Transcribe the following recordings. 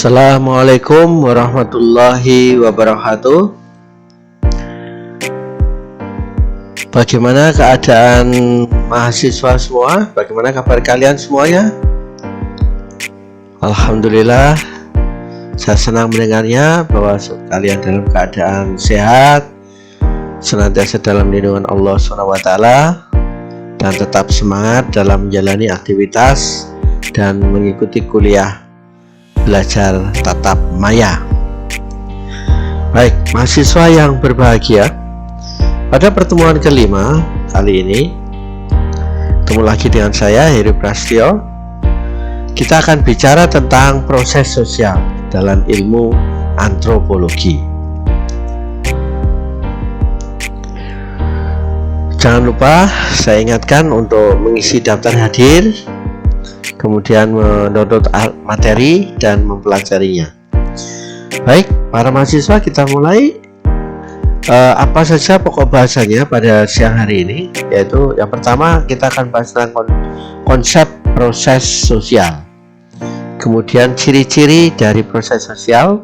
Assalamualaikum warahmatullahi wabarakatuh. Bagaimana keadaan mahasiswa semua? Bagaimana kabar kalian semuanya? Alhamdulillah, saya senang mendengarnya bahwa kalian dalam keadaan sehat, senantiasa dalam lindungan Allah SWT, dan tetap semangat dalam menjalani aktivitas dan mengikuti kuliah belajar tatap maya. Baik, mahasiswa yang berbahagia, pada pertemuan kelima kali ini ketemu lagi dengan saya, Heru Prasetyo. Kita akan bicara tentang proses sosial dalam ilmu antropologi. Jangan lupa saya ingatkan untuk mengisi daftar hadir, kemudian mendownload materi dan mempelajarinya. Baik, para mahasiswa, kita mulai. Apa saja pokok bahasanya pada siang hari ini? Yaitu yang pertama, kita akan bahas tentang konsep proses sosial, kemudian ciri-ciri dari proses sosial,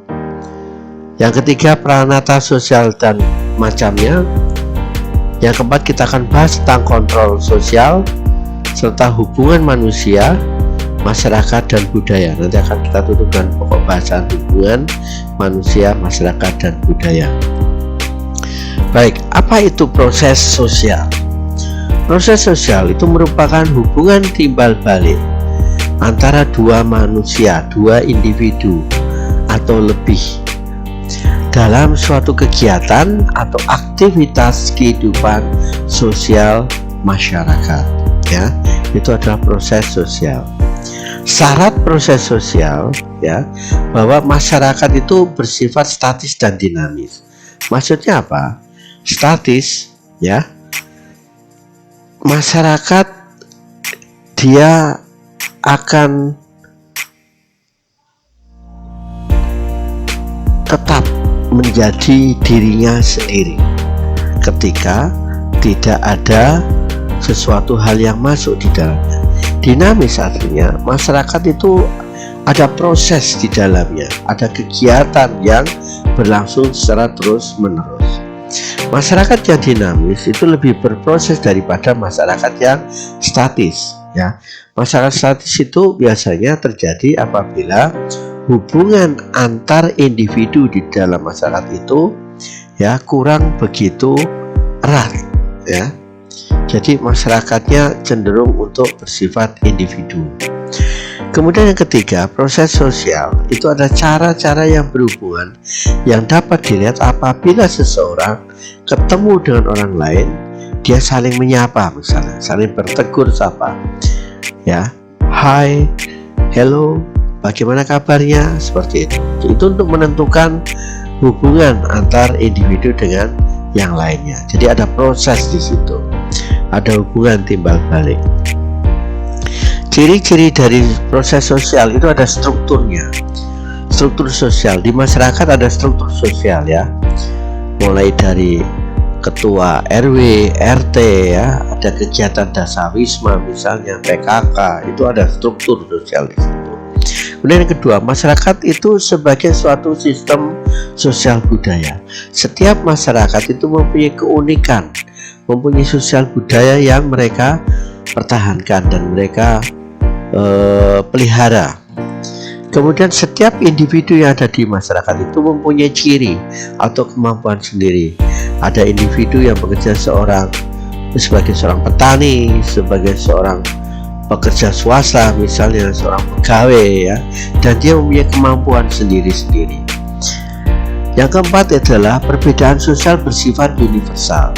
yang ketiga peranata sosial dan macamnya, yang keempat kita akan bahas tentang kontrol sosial serta hubungan manusia, masyarakat, dan budaya. Nanti akan kita tutup dengan pokok bahasan hubungan manusia, masyarakat, dan budaya. Baik, apa itu proses sosial? Proses sosial itu merupakan hubungan timbal balik antara dua manusia, dua individu atau lebih dalam suatu kegiatan atau aktivitas kehidupan sosial masyarakat. Ya, itu adalah proses sosial. Syarat proses sosial, ya, bahwa masyarakat itu bersifat statis dan dinamis. Maksudnya apa? Statis, ya, masyarakat dia akan tetap menjadi dirinya sendiri ketika tidak ada sesuatu hal yang masuk di dalamnya. Dinamis artinya masyarakat itu ada proses di dalamnya, ada kegiatan yang berlangsung secara terus menerus. Masyarakat yang dinamis itu lebih berproses daripada masyarakat yang statis, ya. Masyarakat statis itu biasanya terjadi apabila hubungan antar individu di dalam masyarakat itu, ya, kurang begitu erat, ya. Jadi masyarakatnya cenderung untuk bersifat individu. Kemudian yang ketiga, proses sosial itu ada cara-cara yang berhubungan yang dapat dilihat apabila seseorang ketemu dengan orang lain, dia saling menyapa, misalnya saling bertegur sapa, ya, hi, hello, bagaimana kabarnya, seperti itu. Itu untuk menentukan hubungan antar individu dengan yang lainnya. Jadi ada proses di situ, ada hubungan timbal balik. Ciri-ciri dari proses sosial itu ada strukturnya. Struktur sosial di masyarakat ada struktur sosial, ya. Mulai dari ketua RW, RT, ya, ada kegiatan dasawisma misalnya, PKK, itu ada struktur sosial di situ. Kemudian yang kedua, masyarakat itu sebagai suatu sistem sosial budaya. Setiap masyarakat itu mempunyai keunikan, mempunyai sosial budaya yang mereka pertahankan dan mereka pelihara. Kemudian setiap individu yang ada di masyarakat itu mempunyai ciri atau kemampuan sendiri. Ada individu yang bekerja sebagai seorang petani, sebagai seorang pekerja swasta, misalnya seorang pegawai, ya, dan dia mempunyai kemampuan sendiri-sendiri. Yang keempat adalah perbedaan sosial bersifat universal.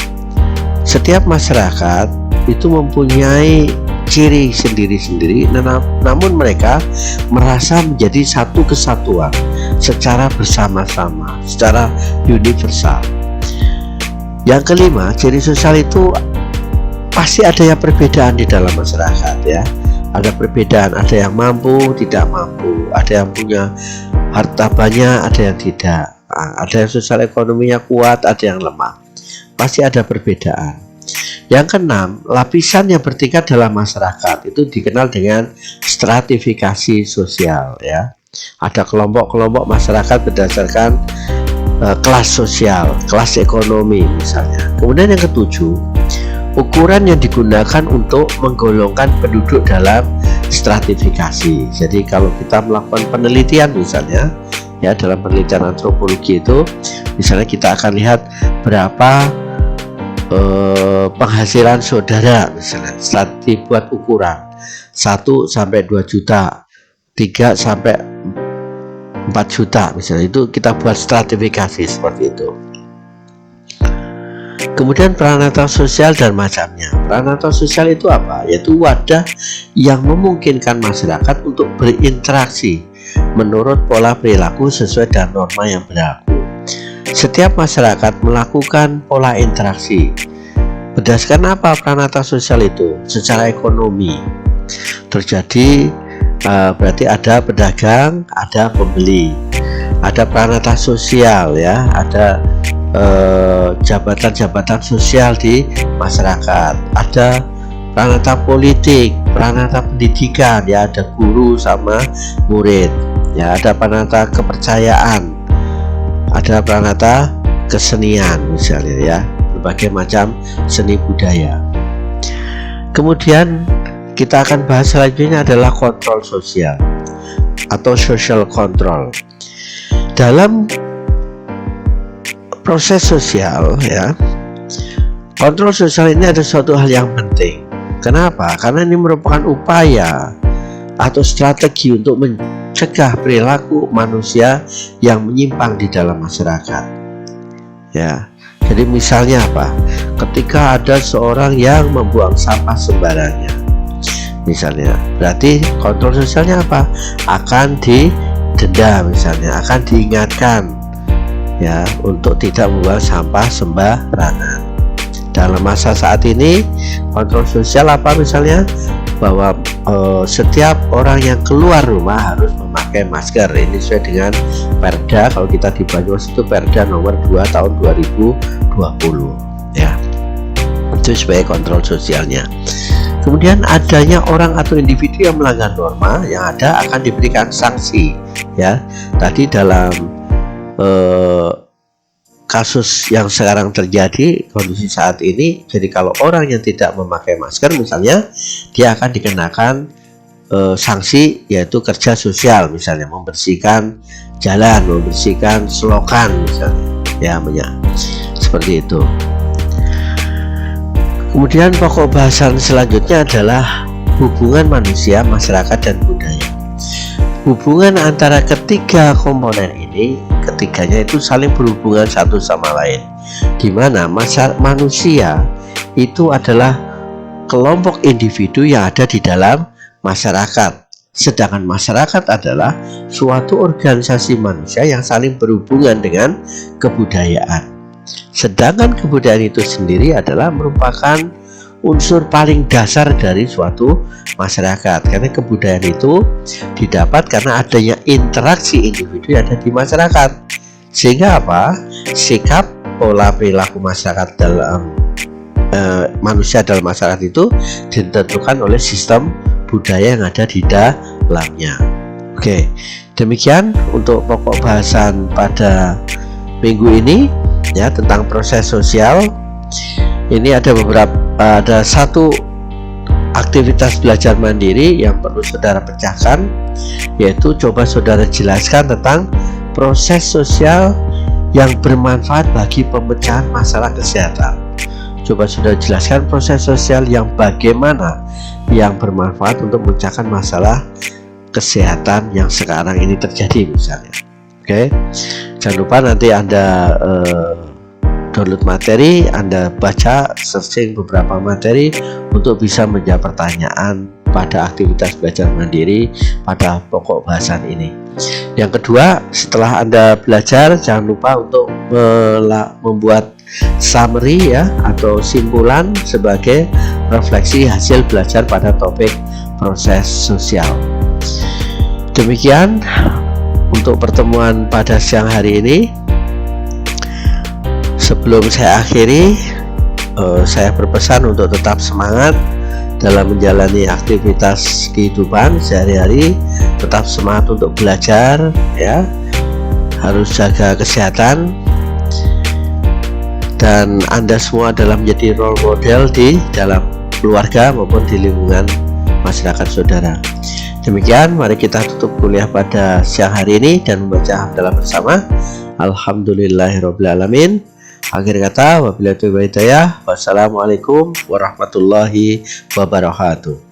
Setiap masyarakat itu mempunyai ciri sendiri-sendiri, namun mereka merasa menjadi satu kesatuan secara bersama-sama, secara universal. Yang kelima, ciri sosial itu pasti ada yang perbedaan di dalam masyarakat, ya. Ada perbedaan, ada yang mampu, tidak mampu, ada yang punya harta banyak, ada yang tidak, ada yang sosial ekonominya kuat, ada yang lemah. Pasti ada perbedaan. Yang keenam, lapisan yang bertingkat dalam masyarakat itu dikenal dengan stratifikasi sosial, ya. Ada kelompok-kelompok masyarakat berdasarkan kelas sosial, kelas ekonomi misalnya. Kemudian yang ketujuh, ukuran yang digunakan untuk menggolongkan penduduk dalam stratifikasi. Jadi kalau kita melakukan penelitian misalnya, ya dalam penelitian antropologi itu, misalnya kita akan lihat berapa penghasilan saudara misalnya, setelah dibuat ukuran 1 sampai 2 juta, 3 sampai 4 juta misalnya, itu kita buat stratifikasi seperti itu. Kemudian peranata sosial dan macamnya. Peranata sosial itu apa? Yaitu wadah yang memungkinkan masyarakat untuk berinteraksi menurut pola perilaku sesuai dengan norma yang berlaku. Setiap masyarakat melakukan pola interaksi. Berdasarkan apa peranata sosial itu? Secara ekonomi. Terjadi berarti ada pedagang, ada pembeli, ada peranata sosial, ya, ada jabatan-jabatan sosial di masyarakat, ada peranata politik, peranata pendidikan, ya, ada guru sama murid, ya, ada peranata kepercayaan, ada peranata kesenian misalnya, ya, berbagai macam seni budaya. Kemudian kita akan bahas selanjutnya adalah kontrol sosial atau social control. Dalam proses sosial, ya, kontrol sosial ini ada suatu hal yang penting. Kenapa? Karena ini merupakan upaya atau strategi untuk mencegah perilaku manusia yang menyimpang di dalam masyarakat. Ya, jadi misalnya apa? Ketika ada seorang yang membuang sampah sembarangan, misalnya, berarti kontrol sosialnya apa? Akan didenda misalnya, akan diingatkan, ya, untuk tidak membuang sampah sembarangan. Dalam masa saat ini, kontrol sosial apa misalnya? Bahwa setiap orang yang keluar rumah harus memakai masker. Ini sesuai dengan Perda, kalau kita di Banyumas itu Perda nomor 2 tahun 2020, ya. Itu sebagai kontrol sosialnya. Kemudian adanya orang atau individu yang melanggar norma yang ada akan diberikan sanksi, ya. Tadi dalam kasus yang sekarang terjadi, kondisi saat ini, jadi kalau orang yang tidak memakai masker misalnya, dia akan dikenakan sanksi, yaitu kerja sosial misalnya, membersihkan jalan, membersihkan selokan misalnya, ya, seperti itu. Kemudian pokok bahasan selanjutnya adalah hubungan manusia, masyarakat, dan budaya. Hubungan antara ketiga komponen ini, ketiganya itu saling berhubungan satu sama lain, di mana manusia itu adalah kelompok individu yang ada di dalam masyarakat, sedangkan masyarakat adalah suatu organisasi manusia yang saling berhubungan dengan kebudayaan. Sedangkan kebudayaan itu sendiri adalah merupakan unsur paling dasar dari suatu masyarakat, karena kebudayaan itu didapat karena adanya interaksi individu yang ada di masyarakat, sehingga apa? Sikap pola perilaku masyarakat dalam manusia dalam masyarakat itu ditentukan oleh sistem budaya yang ada di dalamnya. Oke, demikian untuk pokok bahasan pada minggu ini, ya, tentang proses sosial. Ini ada satu aktivitas belajar mandiri yang perlu saudara pecahkan, yaitu coba saudara jelaskan tentang proses sosial yang bermanfaat bagi pemecahan masalah kesehatan. Coba saudara jelaskan proses sosial yang bagaimana yang bermanfaat untuk memecahkan masalah kesehatan yang sekarang ini terjadi misalnya. Oke, jangan lupa nanti Anda download materi, Anda baca, searching beberapa materi untuk bisa menjawab pertanyaan pada aktivitas belajar mandiri pada pokok bahasan ini. Yang kedua, setelah Anda belajar, jangan lupa untuk membuat summary, ya, atau simpulan sebagai refleksi hasil belajar pada topik proses sosial. Demikian untuk pertemuan pada siang hari ini. Sebelum saya akhiri, saya berpesan untuk tetap semangat dalam menjalani aktivitas kehidupan sehari-hari, tetap semangat untuk belajar ya, harus jaga kesehatan, dan Anda semua adalah menjadi role model di dalam keluarga maupun di lingkungan masyarakat saudara. Demikian, mari kita tutup kuliah pada siang hari ini dan membaca hamdalah bersama. Alhamdulillahirrabbilalamin. Akhir kata, wabillahi taufiq wal hidayah. Wassalamualaikum warahmatullahi wabarakatuh.